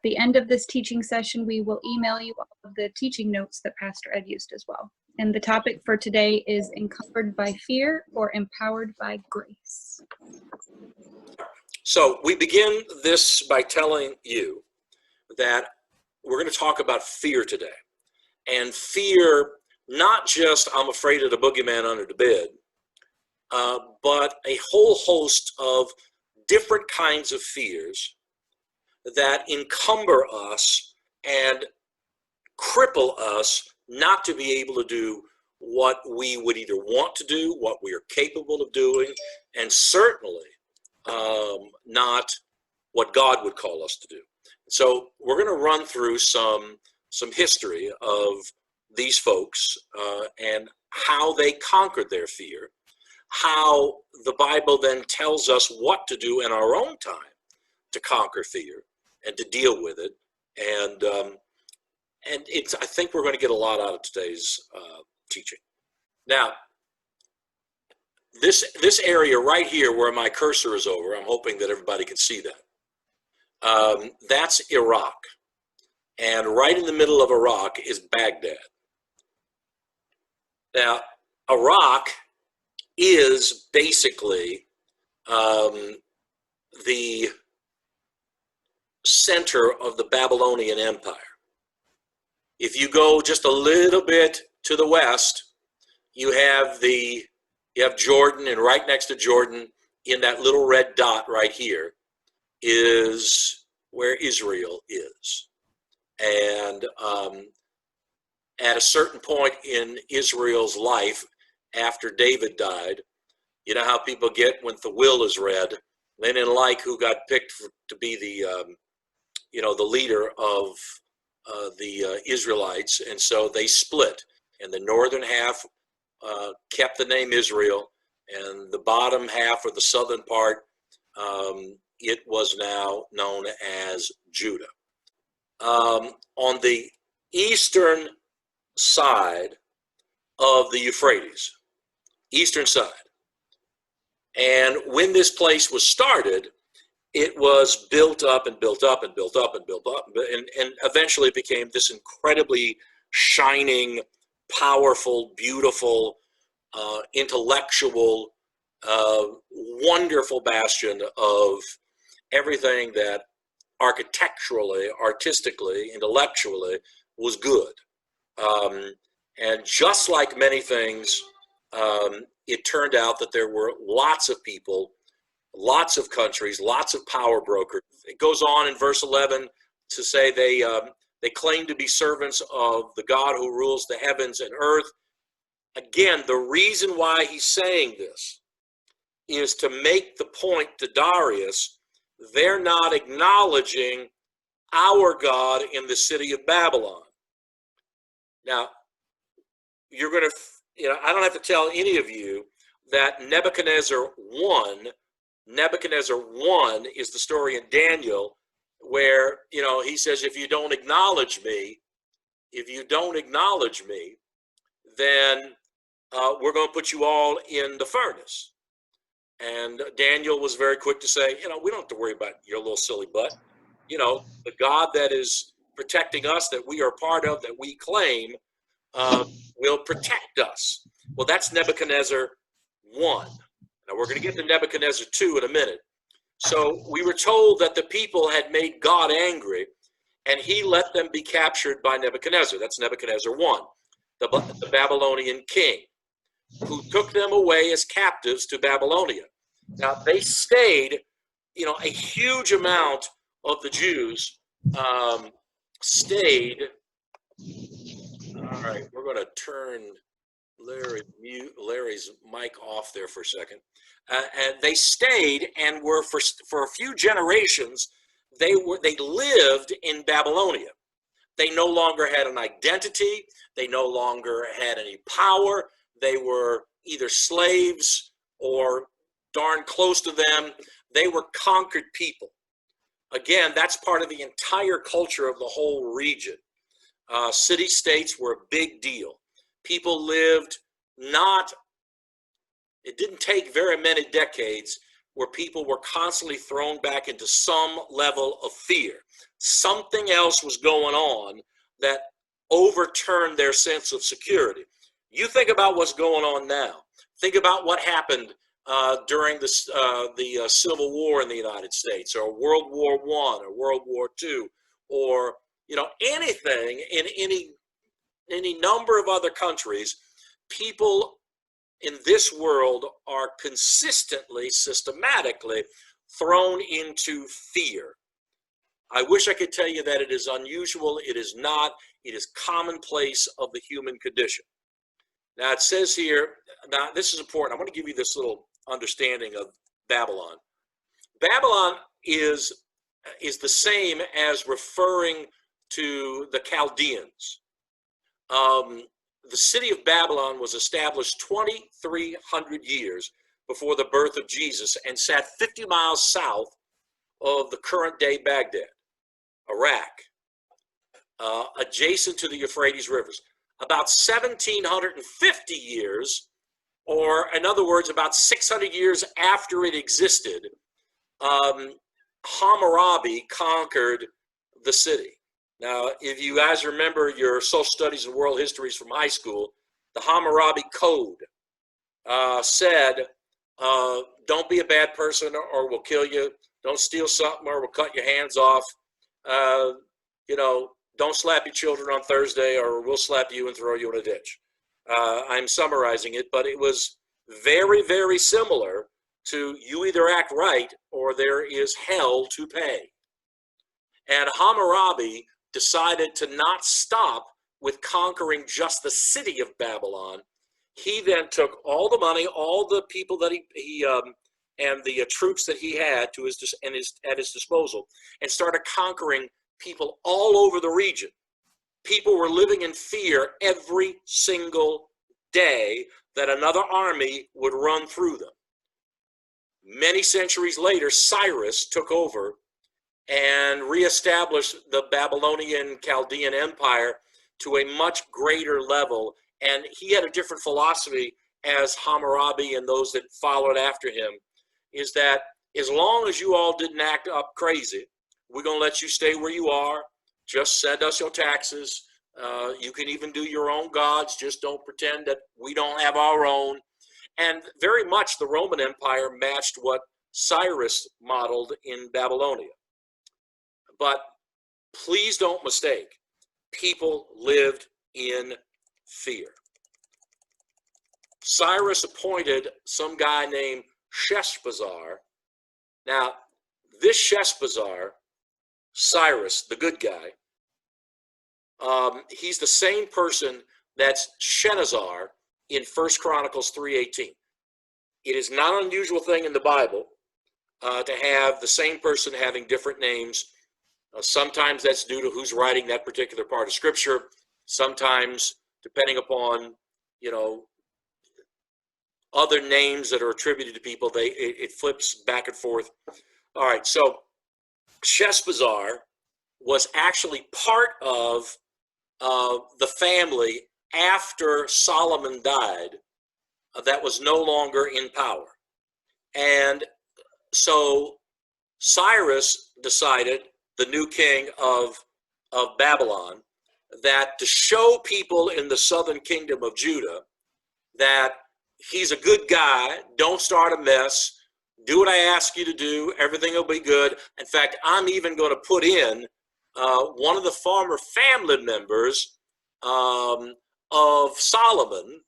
the end of this teaching session, we will email you all of the teaching notes that Pastor Ed used as well. And the topic for today is encumbered by fear or empowered by grace. So we begin this by telling you that we're going to talk about fear today. And fear, not just I'm afraid of the boogeyman under the bed, but a whole host of different kinds of fears that encumber us and cripple us not to be able to do what we would either want to do, what we are capable of doing, and certainly not what God would call us to do. So we're going to run through some history of these folks and how they conquered their fear, how the Bible then tells us what to do in our own time to conquer fear and to deal with it. And I think we're going to get a lot out of today's teaching. Now, this area right here where my cursor is over, I'm hoping that everybody can see that. That's Iraq. And right in the middle of Iraq is Baghdad. Now, Iraq is basically the center of the Babylonian Empire. If you go just a little bit to the west, you have Jordan, and right next to Jordan, in that little red dot right here, is where Israel is. And at a certain point in Israel's life, after David died, you know how people get when the will is read. They didn't like who got picked to be the leader of the Israelites, and so they split. And the northern half kept the name Israel, and the bottom half, or the southern part, it was now known as Judah. On the eastern side of the Euphrates, eastern side. And when this place was started, it was built up and built up and built up and built up, and eventually became this incredibly shining, powerful, beautiful, intellectual, wonderful bastion of everything that architecturally, artistically, intellectually was good. And just like many things, it turned out that there were lots of people, lots of countries, lots of power brokers. It goes on in verse 11 to say they claim to be servants of the God who rules the heavens and earth. Again, the reason why he's saying this is to make the point to Darius, they're not acknowledging our God in the city of Babylon. Now, you're going to, I don't have to tell any of you that Nebuchadnezzar 1 is the story in Daniel where, he says, if you don't acknowledge me, then we're going to put you all in the furnace. And Daniel was very quick to say, we don't have to worry about your little silly butt. The God that is protecting us, that we are part of, that we claim, will protect us. Well, that's Nebuchadnezzar 1. Now, we're going to get to Nebuchadnezzar 2 in a minute. So we were told that the people had made God angry, and he let them be captured by Nebuchadnezzar. That's Nebuchadnezzar 1, the Babylonian king, who took them away as captives to Babylonia. Now, they stayed, a huge amount of the Jews stayed. All right, we're going to turn Larry's mic off there for a second. And they stayed and were for a few generations, they lived in Babylonia. They no longer had an identity. They no longer had any power. They were either slaves or darn close to them. They were conquered people. Again, that's part of the entire culture of the whole region. City-states were a big deal. People lived it didn't take very many decades where people were constantly thrown back into some level of fear. Something else was going on that overturned their sense of security. You think about what's going on now. Think about what happened during the Civil War in the United States, or World War I, or World War II, or anything in any number of other countries. People in this world are consistently, systematically thrown into fear. I wish I could tell you that it is unusual. It is not. It is commonplace of the human condition. Now it says here, now this is important. I want to give you this little understanding of Babylon. Babylon is the same as referring to the Chaldeans. The city of Babylon was established 2,300 years before the birth of Jesus and sat 50 miles south of the current day Baghdad, Iraq, adjacent to the Euphrates rivers. About 1,750 years, or in other words, about 600 years after it existed, Hammurabi conquered the city. Now, if you guys remember your social studies and world histories from high school, the Hammurabi Code said, don't be a bad person or we'll kill you. Don't steal something or we'll cut your hands off. Don't slap your children on Thursday or we'll slap you and throw you in a ditch. I'm summarizing it, but it was very, very similar to you either act right or there is hell to pay. And Hammurabi decided to not stop with conquering just the city of Babylon. He then took all the money, all the people that he and the troops that he had at his disposal, and started conquering people all over the region. People were living in fear every single day that another army would run through them. Many centuries later, Cyrus took over and reestablished the Babylonian Chaldean Empire to a much greater level. And he had a different philosophy as Hammurabi and those that followed after him, is that as long as you all didn't act up crazy, we're going to let you stay where you are. Just send us your taxes. You can even do your own gods. Just don't pretend that we don't have our own. And very much the Roman Empire matched what Cyrus modeled in Babylonia. But please don't mistake, people lived in fear. Cyrus appointed some guy named Sheshbazzar. Now, this Sheshbazzar, Cyrus, the good guy, he's the same person that's Shenazar in 1 Chronicles 3:18. It is not an unusual thing in the Bible to have the same person having different names. Sometimes that's due to who's writing that particular part of Scripture. Sometimes, depending upon, other names that are attributed to people, it flips back and forth. All right, so Sheshbazzar was actually part of the family after Solomon died that was no longer in power. And so Cyrus decided, the new king of Babylon, that to show people in the southern kingdom of Judah that he's a good guy, don't start a mess, do what I ask you to do, everything will be good. In fact, I'm even going to put in one of the former family members of Solomon,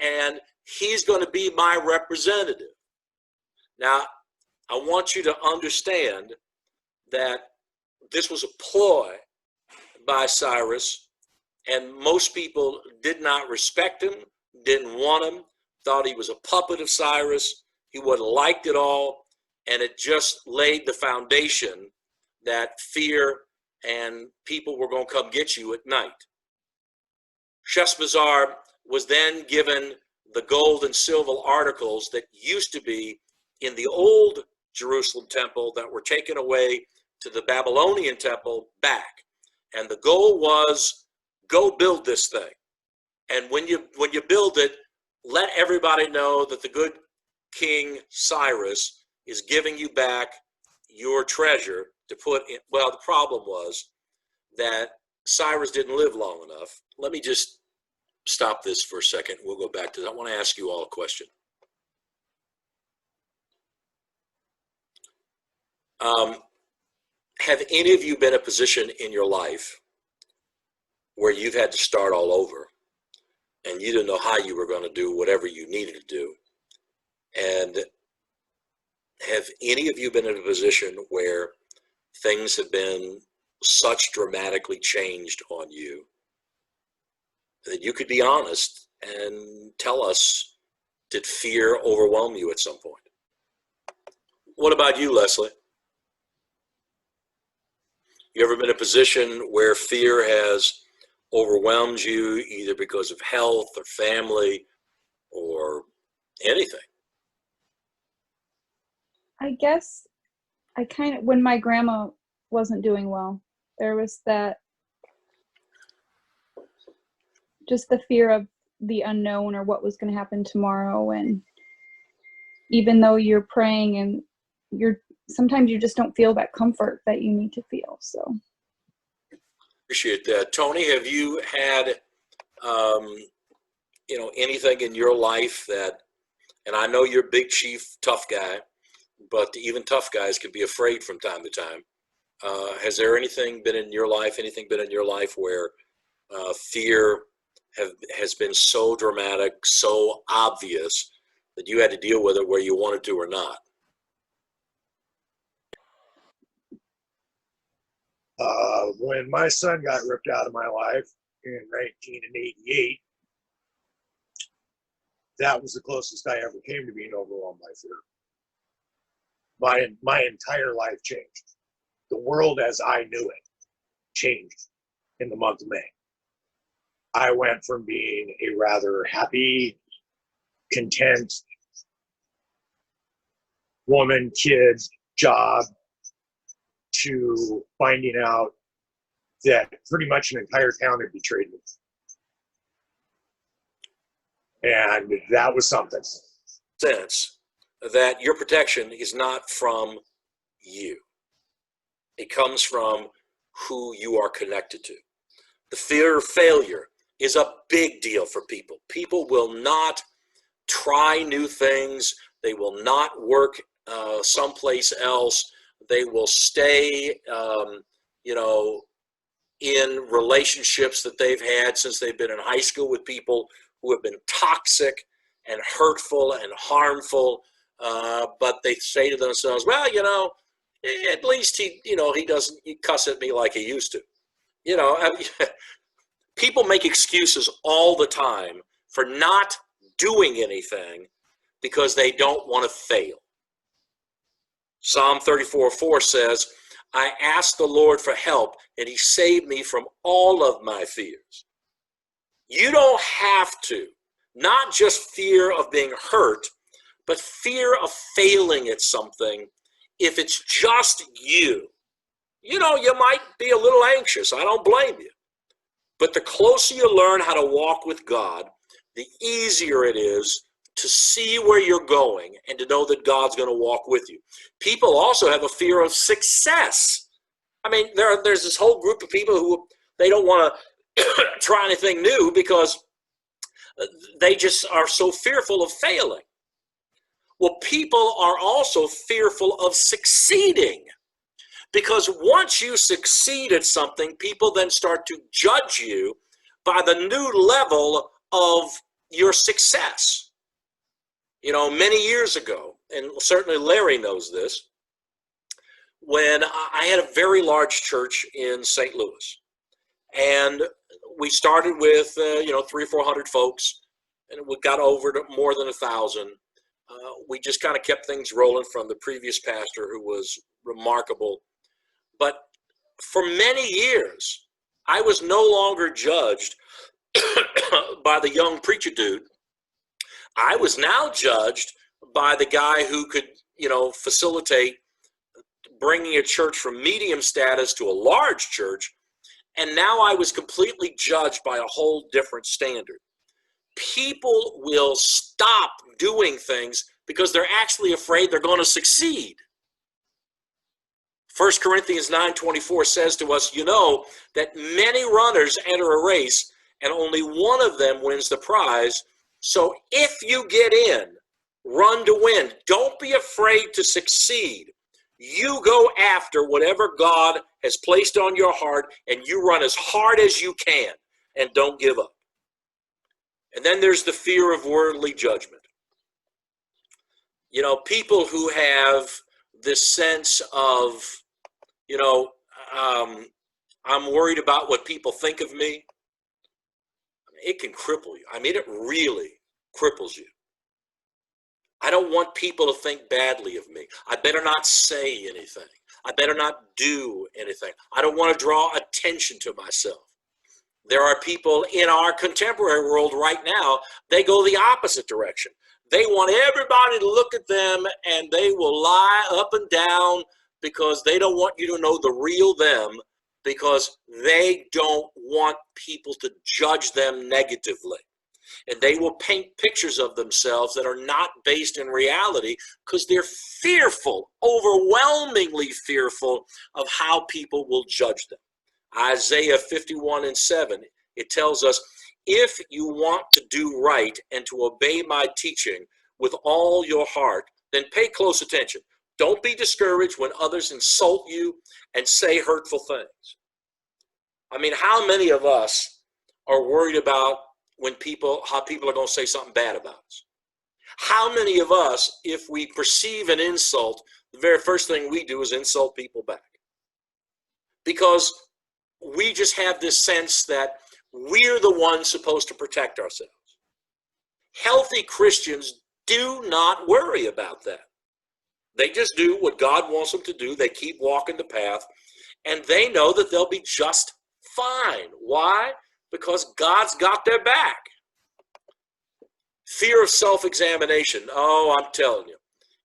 and he's going to be my representative. Now, I want you to understand that this was a ploy by Cyrus, and most people did not respect him, didn't want him, thought he was a puppet of Cyrus. He would have liked it all, and it just laid the foundation that fear and people were going to come get you at night. Sheshbazzar was then given the gold and silver articles that used to be in the old Jerusalem temple that were taken away to the Babylonian temple back. And the goal was, go build this thing. And when you build it, let everybody know that the good King Cyrus is giving you back your treasure to put in. Well, the problem was that Cyrus didn't live long enough. Let me just stop this for a second. We'll go back to that. I want to ask you all a question. Have any of you been in a position in your life where you've had to start all over and you didn't know how you were going to do whatever you needed to do? And have any of you been in a position where things have been such dramatically changed on you that you could be honest and tell us, did fear overwhelm you at some point? What about you, Leslie? You ever been in a position where fear has overwhelmed you either because of health or family or anything? I guess when my grandma wasn't doing well, there was that, just the fear of the unknown or what was going to happen tomorrow. And even though you're praying and sometimes you just don't feel that comfort that you need to feel. So appreciate that. Tony, have you had anything in your life that, and I know you're a big chief tough guy, but even tough guys can be afraid from time to time. Has there anything been in your life where fear has been so dramatic, so obvious that you had to deal with it whether you wanted to or not? When my son got ripped out of my life in 1988, that was the closest I ever came to being overwhelmed by fear. My entire life changed. The world as I knew it changed in the month of May. I went from being a rather happy, content woman, kid, job, to finding out that pretty much an entire town had betrayed me. And that was something. Sense that your protection is not from you. It comes from who you are connected to. The fear of failure is a big deal for people. People will not try new things. They will not work someplace else. They will stay, in relationships that they've had since they've been in high school with people who have been toxic and hurtful and harmful. But they say to themselves, well, at least he doesn't cuss at me like he used to. People make excuses all the time for not doing anything because they don't want to fail. Psalm 34:4 says, I asked the Lord for help, and he saved me from all of my fears. You don't have to, not just fear of being hurt, but fear of failing at something. If it's just you, you might be a little anxious. I don't blame you. But the closer you learn how to walk with God, the easier it is to see where you're going and to know that God's going to walk with you. People also have a fear of success. I mean, there's this whole group of people who they don't want to try anything new because they just are so fearful of failing. Well, people are also fearful of succeeding because once you succeed at something, people then start to judge you by the new level of your success. Many years ago, and certainly Larry knows this, when I had a very large church in St. Louis, and we started with 300 or 400 folks, and we got over to more than 1,000. We just kind of kept things rolling from the previous pastor, who was remarkable. But for many years, I was no longer judged by the young preacher dude. I was now judged by the guy who could, facilitate bringing a church from medium status to a large church. And now I was completely judged by a whole different standard. People will stop doing things because they're actually afraid they're going to succeed. 1 Corinthians 9:24 says to us, you know that many runners enter a race and only one of them wins the prize. So if you get in, run to win. Don't be afraid to succeed. You go after whatever God has placed on your heart and you run as hard as you can and don't give up. And then there's the fear of worldly judgment. You know, people who have this sense of, you know, I'm worried about what people think of me. It can cripple you. I mean, it really cripples you. I don't want people to think badly of me. I better not say anything. I better not do anything. I don't want to draw attention to myself. There are people in our contemporary world right now, they go the opposite direction. They want everybody to look at them and they will lie up and down because they don't want you to know the real them, because they don't want people to judge them negatively. And they will paint pictures of themselves that are not based in reality because they're fearful, overwhelmingly fearful of how people will judge them. Isaiah 51:7, it tells us, if you want to do right and to obey my teaching with all your heart, then pay close attention. Don't be discouraged when others insult you and say hurtful things. I mean, how many of us are worried about how people are going to say something bad about us? How many of us, if we perceive an insult, the very first thing we do is insult people back? Because we just have this sense that we're the ones supposed to protect ourselves. Healthy Christians do not worry about that. They just do what God wants them to do. They keep walking the path, and they know that they'll be just fine. Why? Because God's got their back. Fear of self-examination. Oh, I'm telling you,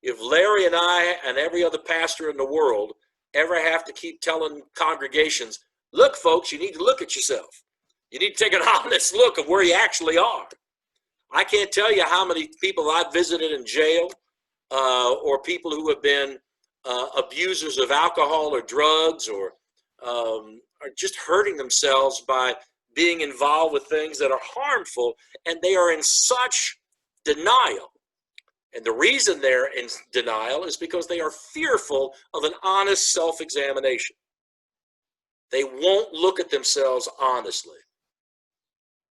if Larry and I and every other pastor in the world ever have to keep telling congregations, look, folks, you need to look at yourself. You need to take an honest look of where you actually are. I can't tell you how many people I've visited in jail, or people who have been abusers of alcohol or drugs, or are just hurting themselves by being involved with things that are harmful, and they are in such denial. And the reason they're in denial is because they are fearful of an honest self-examination. They won't look at themselves honestly.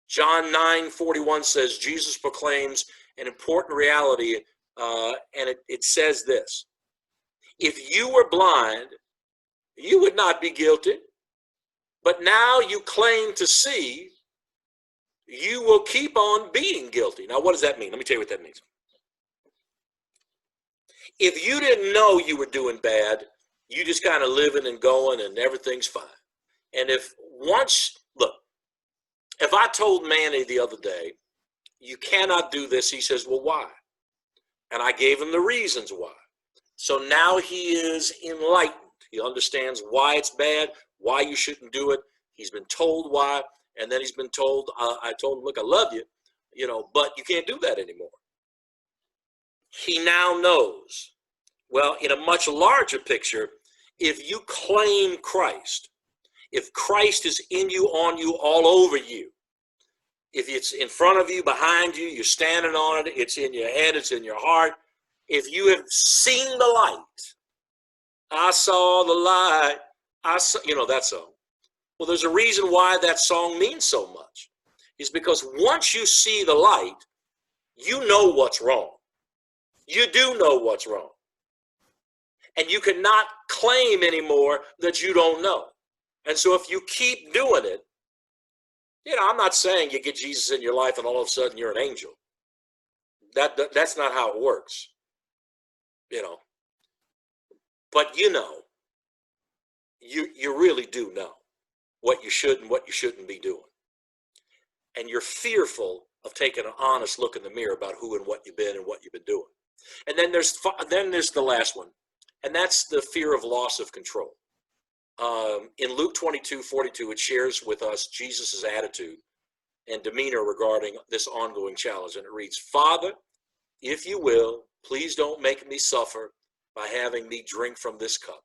John 9:41 says, Jesus proclaims an important reality, and it says this: if you were blind, you would not be guilty, but now you claim to see, you will keep on being guilty. Now, what does that mean? Let me tell you what that means. If you didn't know you were doing bad, you just kind of living and going and everything's fine. And if I told Manny the other day, you cannot do this, he says, well, why? And I gave him the reasons why. So now he is enlightened. He understands why it's bad, why you shouldn't do it. He's been told why, and then he's been told, I told him, look, I love you, but you can't do that anymore. He now knows. Well, in a much larger picture, if you claim Christ, if Christ is in you, on you, all over you, if it's in front of you, behind you, you're standing on it, it's in your head, it's in your heart, if you have seen the light, I saw the light, that song. Well, there's a reason why that song means so much. It's because once you see the light, you know what's wrong. You do know what's wrong. And you cannot claim anymore that you don't know. And so if you keep doing it, I'm not saying you get Jesus in your life and all of a sudden you're an angel. That's not how it works. But you really do know what you should and what you shouldn't be doing. And you're fearful of taking an honest look in the mirror about who and what you've been and what you've been doing. And then there's the last one, and that's the fear of loss of control. In Luke 22:42, it shares with us Jesus' attitude and demeanor regarding this ongoing challenge. And it reads, Father, if you will, Please don't make me suffer by having me drink from this cup.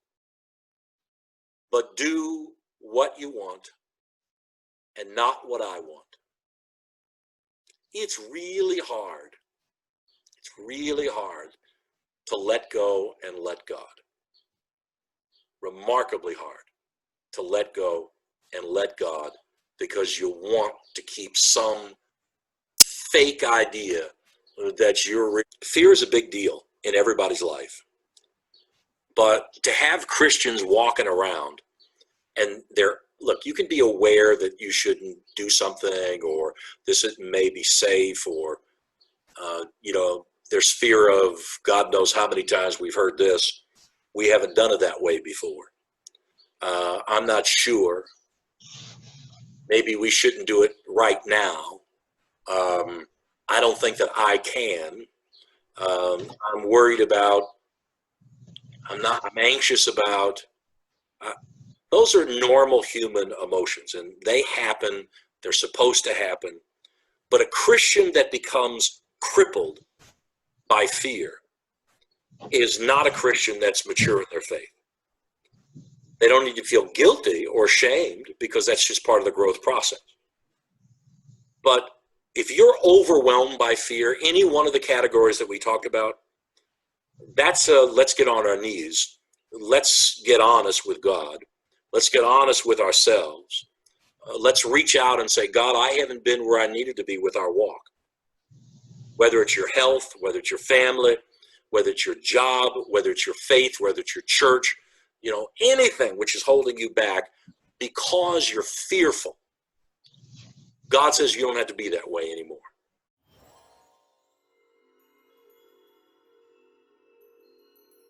But do what you want and not what I want. It's really hard. It's really hard to let go and let God. Remarkably hard to let go and let God, because you want to keep some fake idea that you're... Fear is a big deal in everybody's life. But to have Christians walking around and look, you can be aware that you shouldn't do something, or this may be safe, or, there's fear of, God knows how many times we've heard this. We haven't done it that way before. I'm not sure. Maybe we shouldn't do it right now. I don't think that I can. I'm worried about, I'm anxious about, those are normal human emotions, and they happen. They're supposed to happen. But a Christian that becomes crippled by fear is not a Christian that's mature in their faith. They don't need to feel guilty or shamed, because that's just part of the growth process. But if you're overwhelmed by fear, any one of the categories that we talked about, that's let's get on our knees. Let's get honest with God. Let's get honest with ourselves. Let's reach out and say, God, I haven't been where I needed to be with our walk. Whether it's your health, whether it's your family, whether it's your job, whether it's your faith, whether it's your church, anything which is holding you back because you're fearful. God says you don't have to be that way anymore.